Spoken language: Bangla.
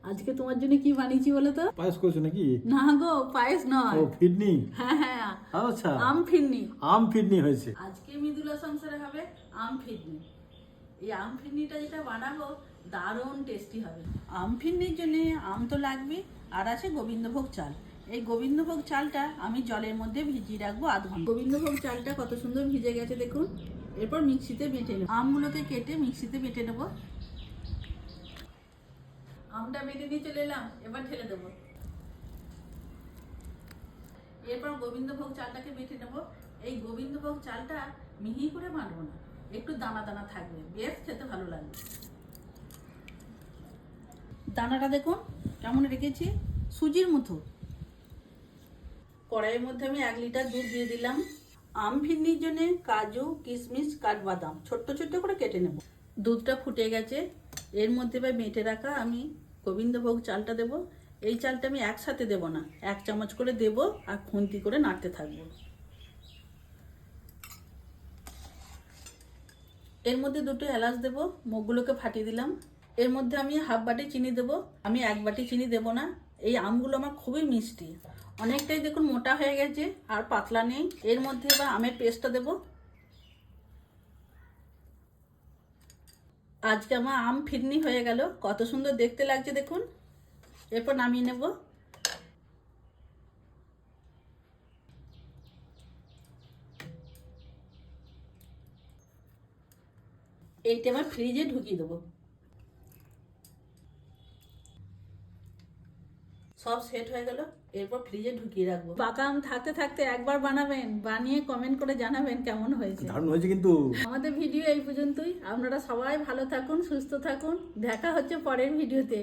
আজকে তোমার জন্য কি বানিয়েছি বলো তো? পায়েস করছো নাকি? না গো, পায়েস নয়। ও ফিডনি। হ্যাঁ হ্যাঁ, আচ্ছা, আম ফিরনি। আম ফিডনি হয়েছে। আজকে মৃদুলা সংসারে হবে আম ফিরনি। এই আম ফিরনিটা যেটা বানাবো দারুণ টেস্টি হবে। আম ফিরনির জন্য আম তো লাগবে, আর আছে গোবিন্দভোগ চাল। এই গোবিন্দভোগ চালটা আমি জলের মধ্যে ভিজিয়ে রাখবো আধ ঘন্টা। গোবিন্দভোগ চালটা কত সুন্দর ভিজে গেছে দেখুন। এরপর মিক্সিতে বেটে নেব। আমগুলোকে কেটে মিক্সিতে বেটে নেব। আমটা বেটে নিয়ে চলে এলাম, এবার ঢেলে দেবো। এরপর গোবিন্দভোগ চালটাকে বেটে নেব। এই গোবিন্দভোগ চালটা মিহি করে বাটবো না, একটু দানা দানা থাকবে, বেশ খেতে ভালো লাগবে। দানাটা দেখুন কেমন রেখেছি, সুজির মতো। কড়াইয়ের মধ্যে আমি 1 লিটার দুধ দিয়ে দিলাম। আম ফিরনির জন্য কাজু কিশমিশ কাঠবাদাম ছোট্ট ছোট্ট করে কেটে নেব। দুধটা ফুটে গেছে, এর মধ্যে এবার বেটে রাখা আমি গোবিন্দভোগ চালটা দেব। এই চালটা আমি একসাথে দেব না, 1 চামচ করে দেব আর খুন্তি করে নাড়তে থাকবো। এর মধ্যে 2টো এলাচ দেব, মুখগুলোকে ফাটিয়ে দিলাম। এর মধ্যে আমি হাফ বাটি চিনি দেব, আমি 1 বাটি চিনি দেব না। এই আমগুলো আমার খুবই মিষ্টি, অনেকটাই দেখুন মোটা হয়ে গেছে আর পাতলা নেই। এর মধ্যে এবার আমের পেস্টটা দেব। আজকে আমার আম ফিরনি হয়ে গেল, কত সুন্দর দেখতে লাগছে দেখুন। এরপর নামিয়ে নেব। এইটা আবার ফ্রিজে ঢুকিয়ে দেবো। সব সেট হয়ে গেল, এরপর ফ্রিজে ঢুকিয়ে রাখবো। পাকা আম থাকতে থাকতে একবার বানাবেন, বানিয়ে কমেন্ট করে জানাবেন কেমন হয়েছে। দারুণ হয়েছে কিন্তু। আমাদের ভিডিও এই পর্যন্তই। আপনারা সবাই ভালো থাকুন, সুস্থ থাকুন। দেখা হচ্ছে পরের ভিডিওতে।